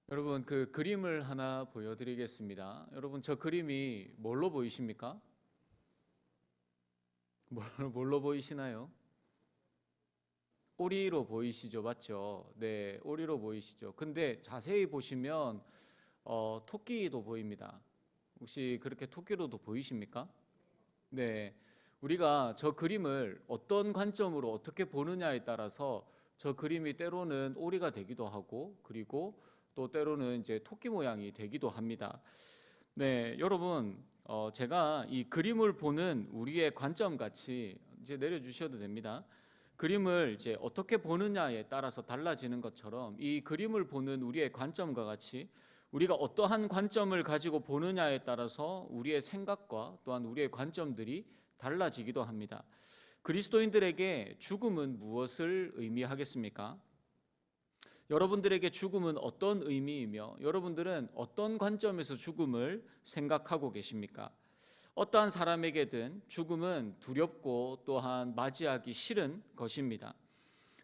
여러분, 그 그림을 하나 보여드리겠습니다. 여러분, 저 그림이 뭘로 보이십니까? 뭘로 보이시나요? 오리로 보이시죠? 맞죠? 네, 오리로 보이시죠? 근데 자세히 보시면 토끼도 보입니다. 혹시 그렇게 토끼로도 보이십니까? 네, 우리가 저 그림을 어떤 관점으로 어떻게 보느냐에 따라서 저 그림이 때로는 오리가 되기도 하고, 그리고 또 때로는 이제 토끼 모양이 되기도 합니다. 네, 여러분, 제가 이 그림을 보는 우리의 관점 같이 이제 내려주셔도 됩니다. 그림을 이제 어떻게 보느냐에 따라서 달라지는 것처럼 이 그림을 보는 우리의 관점과 같이 우리가 어떠한 관점을 가지고 보느냐에 따라서 우리의 생각과 또한 우리의 관점들이 달라지기도 합니다. 그리스도인들에게 죽음은 무엇을 의미하겠습니까? 여러분들에게 죽음은 어떤 의미이며 여러분들은 어떤 관점에서 죽음을 생각하고 계십니까? 어떠한 사람에게든 죽음은 두렵고 또한 맞이하기 싫은 것입니다.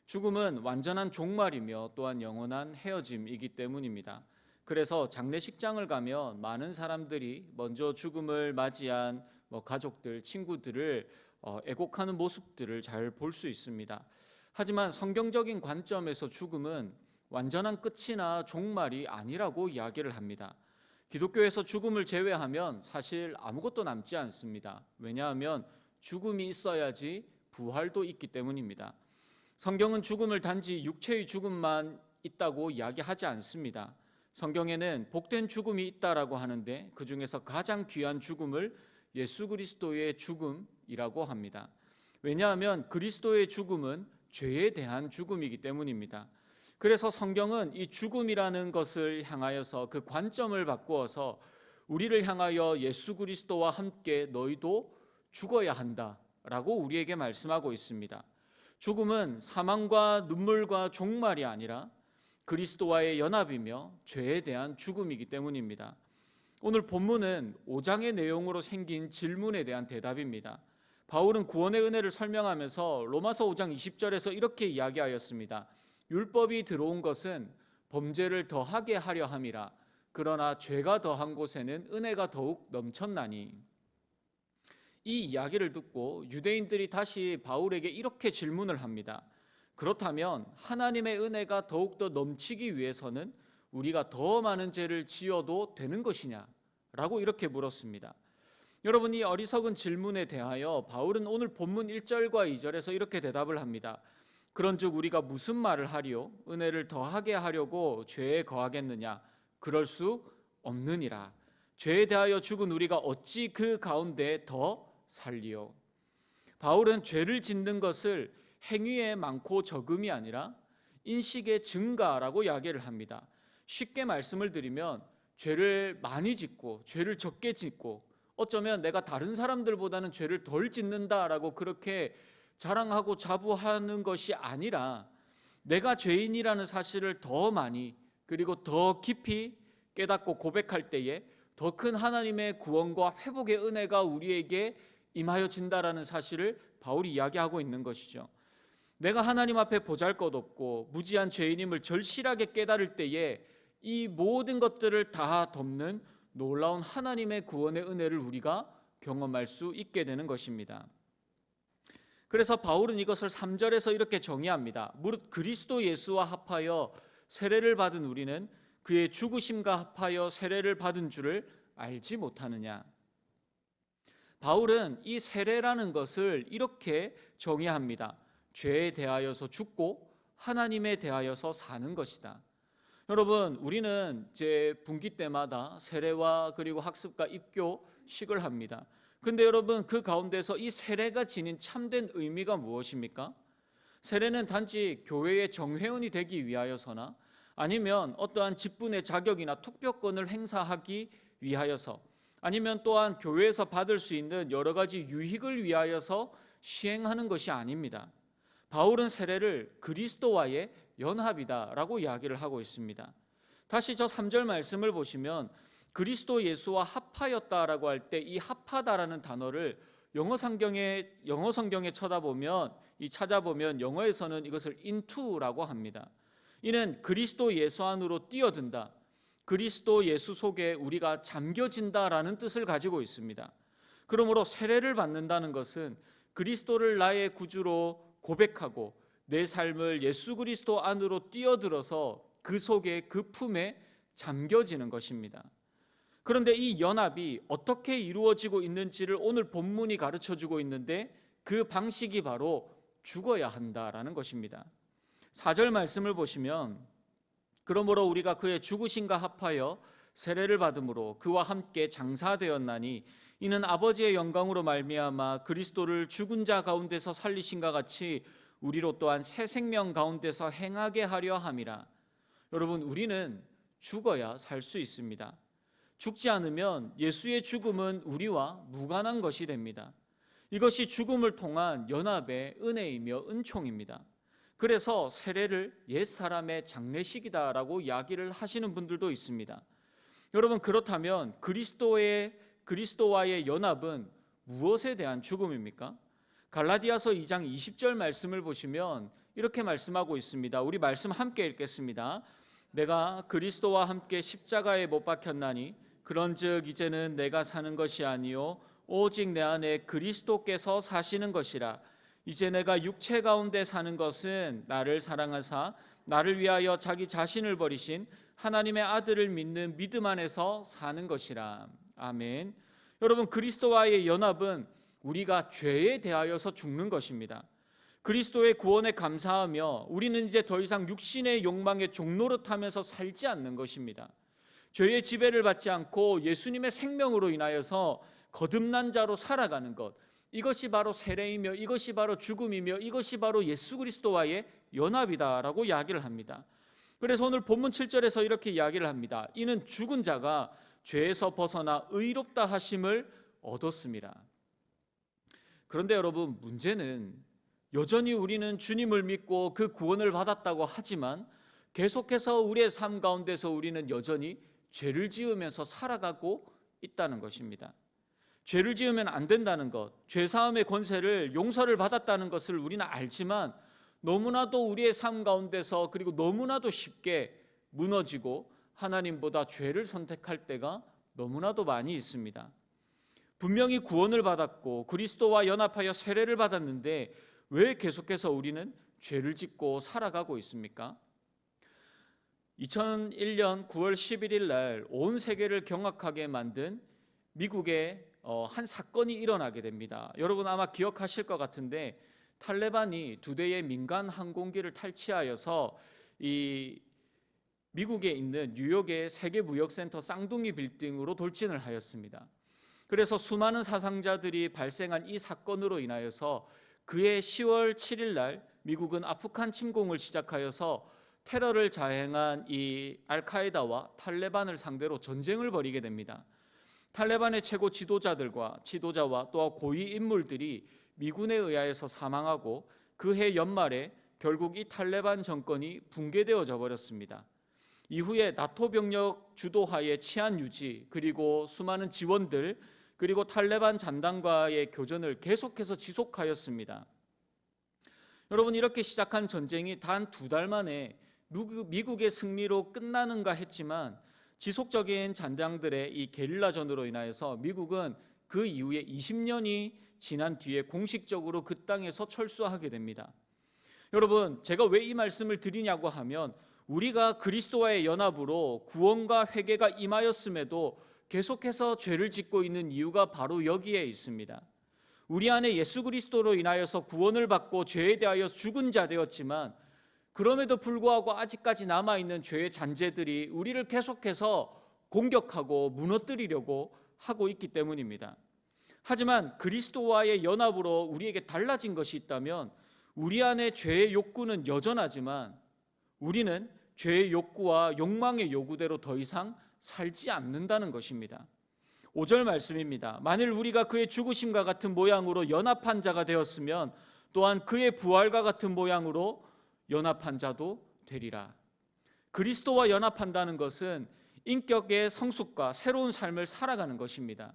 죽음은 완전한 종말이며 또한 영원한 헤어짐이기 때문입니다. 그래서 장례식장을 가면 많은 사람들이 먼저 죽음을 맞이한 가족들, 친구들을 애곡하는 모습들을 잘 볼 수 있습니다. 하지만 성경적인 관점에서 죽음은 완전한 끝이나 종말이 아니라고 이야기를 합니다. 기독교에서 죽음을 제외하면 사실 아무것도 남지 않습니다. 왜냐하면 죽음이 있어야지 부활도 있기 때문입니다. 성경은 죽음을 단지 육체의 죽음만 있다고 이야기하지 않습니다. 성경에는 복된 죽음이 있다라고 하는데 그 중에서 가장 귀한 죽음을 예수 그리스도의 죽음이라고 합니다. 왜냐하면 그리스도의 죽음은 죄에 대한 죽음이기 때문입니다. 그래서 성경은 이 죽음이라는 것을 향하여서 그 관점을 바꾸어서 우리를 향하여 예수 그리스도와 함께 너희도 죽어야 한다라고 우리에게 말씀하고 있습니다. 죽음은 사망과 눈물과 종말이 아니라 그리스도와의 연합이며 죄에 대한 죽음이기 때문입니다. 오늘 본문은 5장의 내용으로 생긴 질문에 대한 대답입니다. 바울은 구원의 은혜를 설명하면서 로마서 5장 20절에서 이렇게 이야기하였습니다. 율법이 들어온 것은 범죄를 더하게 하려 함이라. 그러나 죄가 더한 곳에는 은혜가 더욱 넘쳤나니. 이 이야기를 듣고 유대인들이 다시 바울에게 이렇게 질문을 합니다. 그렇다면 하나님의 은혜가 더욱더 넘치기 위해서는 우리가 더 많은 죄를 지어도 되는 것이냐? 라고 이렇게 물었습니다. 여러분, 이 어리석은 질문에 대하여 바울은 오늘 본문 1절과 2절에서 이렇게 대답을 합니다. 그런즉 우리가 무슨 말을 하리요? 은혜를 더하게 하려고 죄에 거하겠느냐? 그럴 수 없느니라. 죄에 대하여 죽은 우리가 어찌 그 가운데 더 살리요? 바울은 죄를 짓는 것을 행위의 많고 적음이 아니라 인식의 증가라고 이야기를 합니다. 쉽게 말씀을 드리면 죄를 많이 짓고 죄를 적게 짓고 어쩌면 내가 다른 사람들보다는 죄를 덜 짓는다라고 그렇게 자랑하고 자부하는 것이 아니라 내가 죄인이라는 사실을 더 많이 그리고 더 깊이 깨닫고 고백할 때에 더 큰 하나님의 구원과 회복의 은혜가 우리에게 임하여진다라는 사실을 바울이 이야기하고 있는 것이죠. 내가 하나님 앞에 보잘것없고 무지한 죄인임을 절실하게 깨달을 때에 이 모든 것들을 다 덮는 놀라운 하나님의 구원의 은혜를 우리가 경험할 수 있게 되는 것입니다. 그래서 바울은 이것을 3절에서 이렇게 정의합니다. 무릇 그리스도 예수와 합하여 세례를 받은 우리는 그의 죽으심과 합하여 세례를 받은 줄을 알지 못하느냐. 바울은 이 세례라는 것을 이렇게 정의합니다. 죄에 대하여서 죽고 하나님에 대하여서 사는 것이다. 여러분, 우리는 제 분기 때마다 세례와 그리고 학습과 입교식을 합니다. 근데 여러분, 그 가운데서 이 세례가 지닌 참된 의미가 무엇입니까? 세례는 단지 교회의 정회원이 되기 위하여서나 아니면 어떠한 직분의 자격이나 투표권을 행사하기 위하여서 아니면 또한 교회에서 받을 수 있는 여러 가지 유익을 위하여서 시행하는 것이 아닙니다. 바울은 세례를 그리스도와의 연합이다라고 이야기를 하고 있습니다. 다시 저 3절 말씀을 보시면 그리스도 예수와 합하였다라고 할 때 이 합하다라는 단어를 영어 성경에 찾아보면 영어에서는 이것을 into라고 합니다. 이는 그리스도 예수 안으로 뛰어든다. 그리스도 예수 속에 우리가 잠겨진다라는 뜻을 가지고 있습니다. 그러므로 세례를 받는다는 것은 그리스도를 나의 구주로 고백하고 내 삶을 예수 그리스도 안으로 뛰어들어서 그 속에 그 품에 잠겨지는 것입니다. 그런데 이 연합이 어떻게 이루어지고 있는지를 오늘 본문이 가르쳐주고 있는데 그 방식이 바로 죽어야 한다라는 것입니다. 4절 말씀을 보시면 그러므로 우리가 그의 죽으심과 합하여 세례를 받음으로 그와 함께 장사되었나니 이는 아버지의 영광으로 말미암아 그리스도를 죽은 자 가운데서 살리신과 같이 우리로 또한 새 생명 가운데서 행하게 하려 함이라. 여러분, 우리는 죽어야 살 수 있습니다. 죽지 않으면 예수의 죽음은 우리와 무관한 것이 됩니다. 이것이 죽음을 통한 연합의 은혜이며 은총입니다. 그래서 세례를 옛사람의 장례식이다라고 이야기를 하시는 분들도 있습니다. 여러분, 그렇다면 그리스도와의 연합은 무엇에 대한 죽음입니까? 갈라디아서 2장 20절 말씀을 보시면 이렇게 말씀하고 있습니다. 우리 말씀 함께 읽겠습니다. 내가 그리스도와 함께 십자가에 못 박혔나니 그런즉 이제는 내가 사는 것이 아니요 오직 내 안에 그리스도께서 사시는 것이라. 이제 내가 육체 가운데 사는 것은 나를 사랑하사 나를 위하여 자기 자신을 버리신 하나님의 아들을 믿는 믿음 안에서 사는 것이라. 아멘. 여러분, 그리스도와의 연합은 우리가 죄에 대하여서 죽는 것입니다. 그리스도의 구원에 감사하며 우리는 이제 더 이상 육신의 욕망에 종노릇하면서 살지 않는 것입니다. 죄의 지배를 받지 않고 예수님의 생명으로 인하여서 거듭난 자로 살아가는 것, 이것이 바로 세례이며 이것이 바로 죽음이며 이것이 바로 예수 그리스도와의 연합이다라고 이야기를 합니다. 그래서 오늘 본문 7절에서 이렇게 이야기를 합니다. 이는 죽은 자가 죄에서 벗어나 의롭다 하심을 얻었습니다. 그런데 여러분, 문제는 여전히 우리는 주님을 믿고 그 구원을 받았다고 하지만 계속해서 우리의 삶 가운데서 우리는 여전히 죄를 지으면서 살아가고 있다는 것입니다. 죄를 지으면 안 된다는 것, 죄사함의 권세를 용서를 받았다는 것을 우리는 알지만 너무나도 우리의 삶 가운데서 그리고 너무나도 쉽게 무너지고 하나님보다 죄를 선택할 때가 너무나도 많이 있습니다. 분명히 구원을 받았고 그리스도와 연합하여 세례를 받았는데 왜 계속해서 우리는 죄를 짓고 살아가고 있습니까? 2001년 9월 11일 날 온 세계를 경악하게 만든 미국의 한 사건이 일어나게 됩니다. 여러분 아마 기억하실 것 같은데 탈레반이 2대의 민간 항공기를 탈취하여서 이 미국에 있는 뉴욕의 세계무역센터 쌍둥이 빌딩으로 돌진을 하였습니다. 그래서 수많은 사상자들이 발생한 이 사건으로 인하여서 그해 10월 7일 날 미국은 아프간 침공을 시작하여서 테러를 자행한 이 알카에다와 탈레반을 상대로 전쟁을 벌이게 됩니다. 탈레반의 최고 지도자와 또 고위 인물들이 미군에 의하여서 사망하고 그해 연말에 결국 이 탈레반 정권이 붕괴되어져 버렸습니다. 이후에 나토 병력 주도하에 치안 유지 그리고 수많은 지원들 그리고 탈레반 잔당과의 교전을 계속해서 지속하였습니다. 여러분, 이렇게 시작한 전쟁이 단 2달 만에 미국의 승리로 끝나는가 했지만 지속적인 잔당들의 이 게릴라전으로 인하여서 미국은 그 이후에 20년이 지난 뒤에 공식적으로 그 땅에서 철수하게 됩니다. 여러분, 제가 왜 이 말씀을 드리냐고 하면 우리가 그리스도와의 연합으로 구원과 회개가 임하였음에도 계속해서 죄를 짓고 있는 이유가 바로 여기에 있습니다. 우리 안에 예수 그리스도로 인하여서 구원을 받고 죄에 대하여 죽은 자 되었지만 그럼에도 불구하고 아직까지 남아있는 죄의 잔재들이 우리를 계속해서 공격하고 무너뜨리려고 하고 있기 때문입니다. 하지만 그리스도와의 연합으로 우리에게 달라진 것이 있다면 우리 안에 죄의 욕구는 여전하지만 우리는 죄의 욕구와 욕망의 요구대로 더 이상 살지 않는다는 것입니다. 5절 말씀입니다. 만일 우리가 그의 죽으심과 같은 모양으로 연합한 자가 되었으면 또한 그의 부활과 같은 모양으로 연합한 자도 되리라. 그리스도와 연합한다는 것은 인격의 성숙과 새로운 삶을 살아가는 것입니다.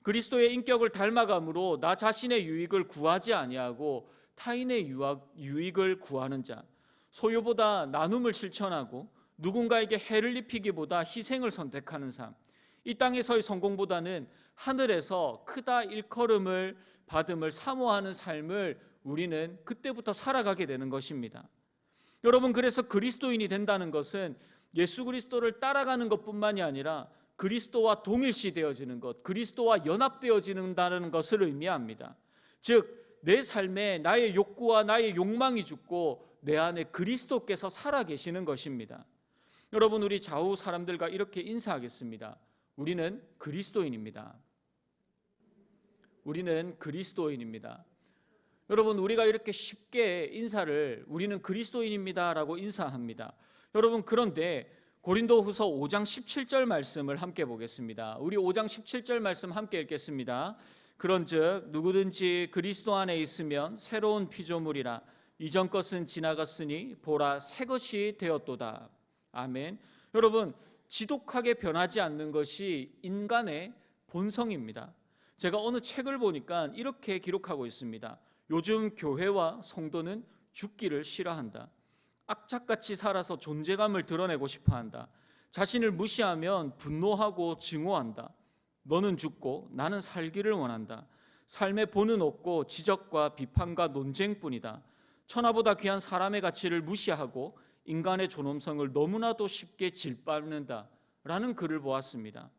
그리스도의 인격을 닮아감으로 나 자신의 유익을 구하지 아니하고 타인의 유익을 구하는 자, 소유보다 나눔을 실천하고 누군가에게 해를 입히기보다 희생을 선택하는 삶, 이 땅에서의 성공보다는 하늘에서 크다 일컬음을 받음을 사모하는 삶을 우리는 그때부터 살아가게 되는 것입니다. 여러분, 그래서 그리스도인이 된다는 것은 예수 그리스도를 따라가는 것뿐만이 아니라 그리스도와 동일시 되어지는 것, 그리스도와 연합되어지는다는 것을 의미합니다. 즉 내 삶에 나의 욕구와 나의 욕망이 죽고 내 안에 그리스도께서 살아계시는 것입니다. 여러분, 우리 좌우 사람들과 이렇게 인사하겠습니다. 우리는 그리스도인입니다. 우리는 그리스도인입니다. 여러분, 우리가 이렇게 쉽게 인사를 우리는 그리스도인입니다라고 인사합니다. 여러분, 그런데 고린도후서 5장 17절 말씀을 함께 보겠습니다. 우리 5장 17절 말씀 함께 읽겠습니다. 그런즉 누구든지 그리스도 안에 있으면 새로운 피조물이라 이전 것은 지나갔으니 보라 새 것이 되었도다. 아멘. 여러분, 지독하게 변하지 않는 것이 인간의 본성입니다. 제가 어느 책을 보니까 이렇게 기록하고 있습니다. 요즘 교회와 성도는 죽기를 싫어한다. 악착같이 살아서 존재감을 드러내고 싶어한다. 자신을 무시하면 분노하고 증오한다. 너는 죽고 나는 살기를 원한다. 삶의 본은 없고 지적과 비판과 논쟁뿐이다. 천하보다 귀한 사람의 가치를 무시하고 인간의 존엄성을 너무나도 쉽게 질밟는다 라는 글을 보았습니다.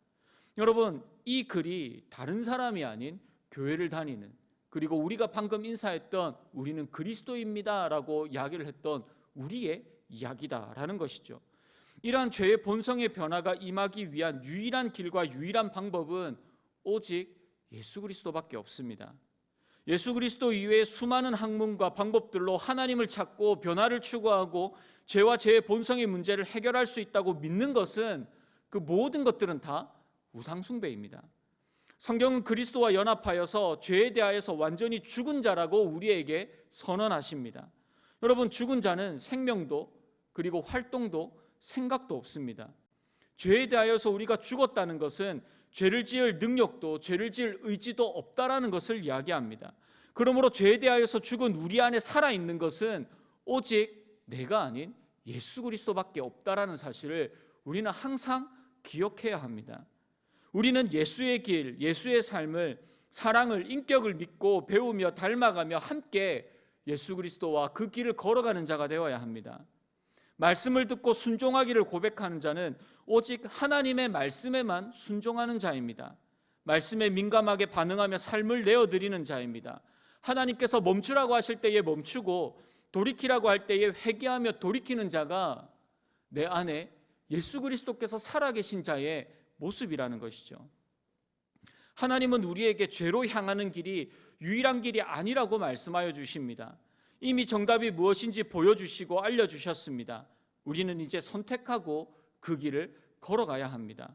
여러분, 이 글이 다른 사람이 아닌 교회를 다니는, 그리고 우리가 방금 인사했던 우리는 그리스도입니다 라고 이야기를 했던 우리의 이야기다라는 것이죠. 이러한 죄의 본성의 변화가 임하기 위한 유일한 길과 유일한 방법은 오직 예수 그리스도밖에 없습니다. 예수 그리스도 이외에 수많은 학문과 방법들로 하나님을 찾고 변화를 추구하고 죄와 죄의 본성의 문제를 해결할 수 있다고 믿는 것은 그 모든 것들은 다 우상숭배입니다. 성경은 그리스도와 연합하여서 죄에 대하여서 완전히 죽은 자라고 우리에게 선언하십니다. 여러분, 죽은 자는 생명도 그리고 활동도 생각도 없습니다. 죄에 대하여서 우리가 죽었다는 것은 죄를 지을 능력도 죄를 지을 의지도 없다라는 것을 이야기합니다. 그러므로 죄에 대하여서 죽은 우리 안에 살아있는 것은 오직 내가 아닌 예수 그리스도밖에 없다라는 사실을 우리는 항상 기억해야 합니다. 우리는 예수의 길, 예수의 삶을, 사랑을, 인격을 믿고 배우며 닮아가며 함께 예수 그리스도와 그 길을 걸어가는 자가 되어야 합니다. 말씀을 듣고 순종하기를 고백하는 자는 오직 하나님의 말씀에만 순종하는 자입니다. 말씀에 민감하게 반응하며 삶을 내어드리는 자입니다. 하나님께서 멈추라고 하실 때에 멈추고 돌이키라고 할 때에 회개하며 돌이키는 자가 내 안에 예수 그리스도께서 살아계신 자의 모습이라는 것이죠. 하나님은 우리에게 죄로 향하는 길이 유일한 길이 아니라고 말씀하여 주십니다. 이미 정답이 무엇인지 보여주시고 알려주셨습니다. 우리는 이제 선택하고 그 길을 걸어가야 합니다.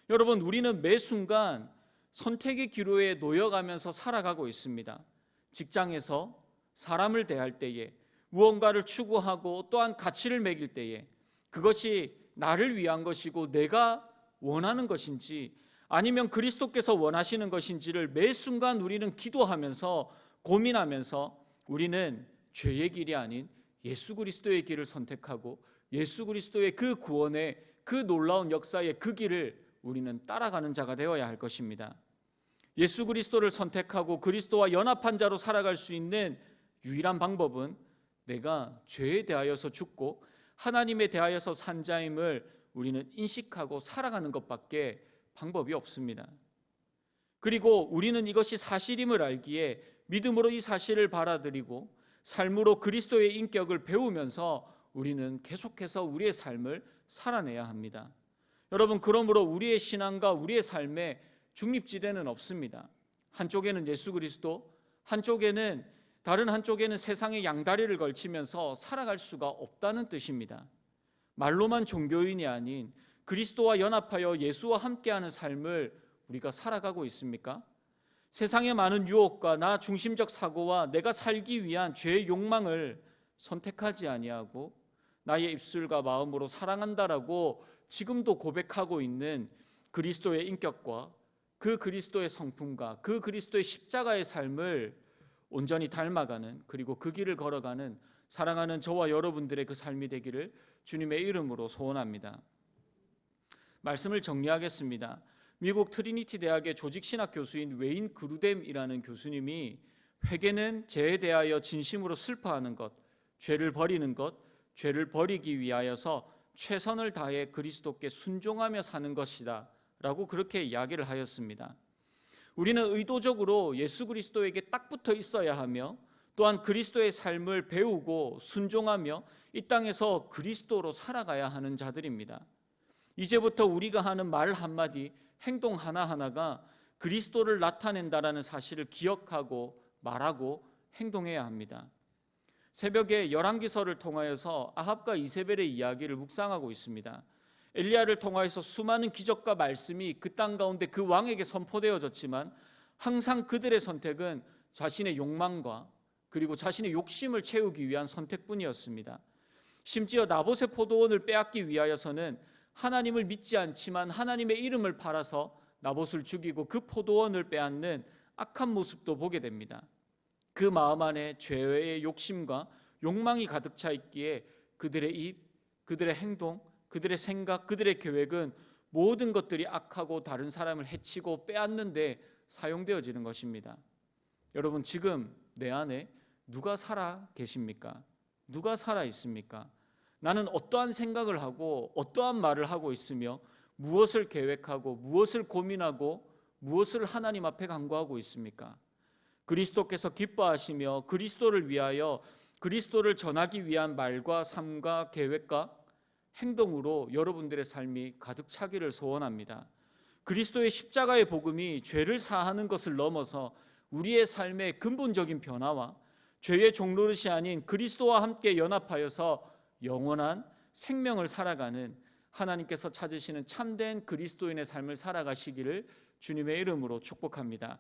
여러분, 우리는 매 순간 선택의 기로에 놓여가면서 살아가고 있습니다. 직장에서 사람을 대할 때에, 무언가를 추구하고 또한 가치를 매길 때에 그것이 나를 위한 것이고 내가 원하는 것인지 아니면 그리스도께서 원하시는 것인지를 매 순간 우리는 기도하면서 고민하면서 우리는 죄의 길이 아닌 예수 그리스도의 길을 선택하고 예수 그리스도의 그 구원의 그 놀라운 역사의 그 길을 우리는 따라가는 자가 되어야 할 것입니다. 예수 그리스도를 선택하고 그리스도와 연합한 자로 살아갈 수 있는 유일한 방법은 내가 죄에 대하여서 죽고 하나님에 대하여서 산 자임을 우리는 인식하고 살아가는 것밖에 방법이 없습니다. 그리고 우리는 이것이 사실임을 알기에 믿음으로 이 사실을 받아들이고 삶으로 그리스도의 인격을 배우면서 우리는 계속해서 우리의 삶을 살아내야 합니다. 여러분, 그러므로 우리의 신앙과 우리의 삶에 중립지대는 없습니다. 한쪽에는 예수 그리스도, 다른 한쪽에는 세상의 양다리를 걸치면서 살아갈 수가 없다는 뜻입니다. 말로만 종교인이 아닌 그리스도와 연합하여 예수와 함께하는 삶을 우리가 살아가고 있습니까? 세상의 많은 유혹과 나 중심적 사고와 내가 살기 위한 죄의 욕망을 선택하지 아니하고 나의 입술과 마음으로 사랑한다라고 지금도 고백하고 있는 그리스도의 인격과 그 그리스도의 성품과 그 그리스도의 십자가의 삶을 온전히 닮아가는, 그리고 그 길을 걸어가는 사랑하는 저와 여러분들의 그 삶이 되기를 주님의 이름으로 소원합니다. 말씀을 정리하겠습니다. 미국 트리니티 대학의 조직신학 교수인 웨인 그루뎀이라는 교수님이 회개는 죄에 대하여 진심으로 슬퍼하는 것, 죄를 버리는 것, 죄를 버리기 위하여서 최선을 다해 그리스도께 순종하며 사는 것이다 라고 그렇게 이야기를 하였습니다. 우리는 의도적으로 예수 그리스도에게 딱 붙어 있어야 하며 또한 그리스도의 삶을 배우고 순종하며 이 땅에서 그리스도로 살아가야 하는 자들입니다. 이제부터 우리가 하는 말 한마디, 행동 하나하나가 그리스도를 나타낸다라는 사실을 기억하고 말하고 행동해야 합니다. 새벽에 열왕기서를 통하여서 아합과 이세벨의 이야기를 묵상하고 있습니다. 엘리야를 통하여서 수많은 기적과 말씀이 그 땅 가운데 그 왕에게 선포되어졌지만 항상 그들의 선택은 자신의 욕망과 그리고 자신의 욕심을 채우기 위한 선택뿐이었습니다. 심지어 나봇의 포도원을 빼앗기 위하여서는 하나님을 믿지 않지만 하나님의 이름을 팔아서 나봇을 죽이고 그 포도원을 빼앗는 악한 모습도 보게 됩니다. 그 마음 안에 죄의 욕심과 욕망이 가득 차 있기에 그들의 입, 그들의 행동, 그들의 생각, 그들의 계획은 모든 것들이 악하고 다른 사람을 해치고 빼앗는 데 사용되어지는 것입니다. 여러분, 지금 내 안에 누가 살아 계십니까? 누가 살아 있습니까? 나는 어떠한 생각을 하고 어떠한 말을 하고 있으며 무엇을 계획하고 무엇을 고민하고 무엇을 하나님 앞에 간구하고 있습니까? 그리스도께서 기뻐하시며 그리스도를 위하여 그리스도를 전하기 위한 말과 삶과 계획과 행동으로 여러분들의 삶이 가득 차기를 소원합니다. 그리스도의 십자가의 복음이 죄를 사하는 것을 넘어서 우리의 삶의 근본적인 변화와 죄의 종노릇이 아닌 그리스도와 함께 연합하여서 영원한 생명을 살아가는 하나님께서 찾으시는 참된 그리스도인의 삶을 살아가시기를 주님의 이름으로 축복합니다.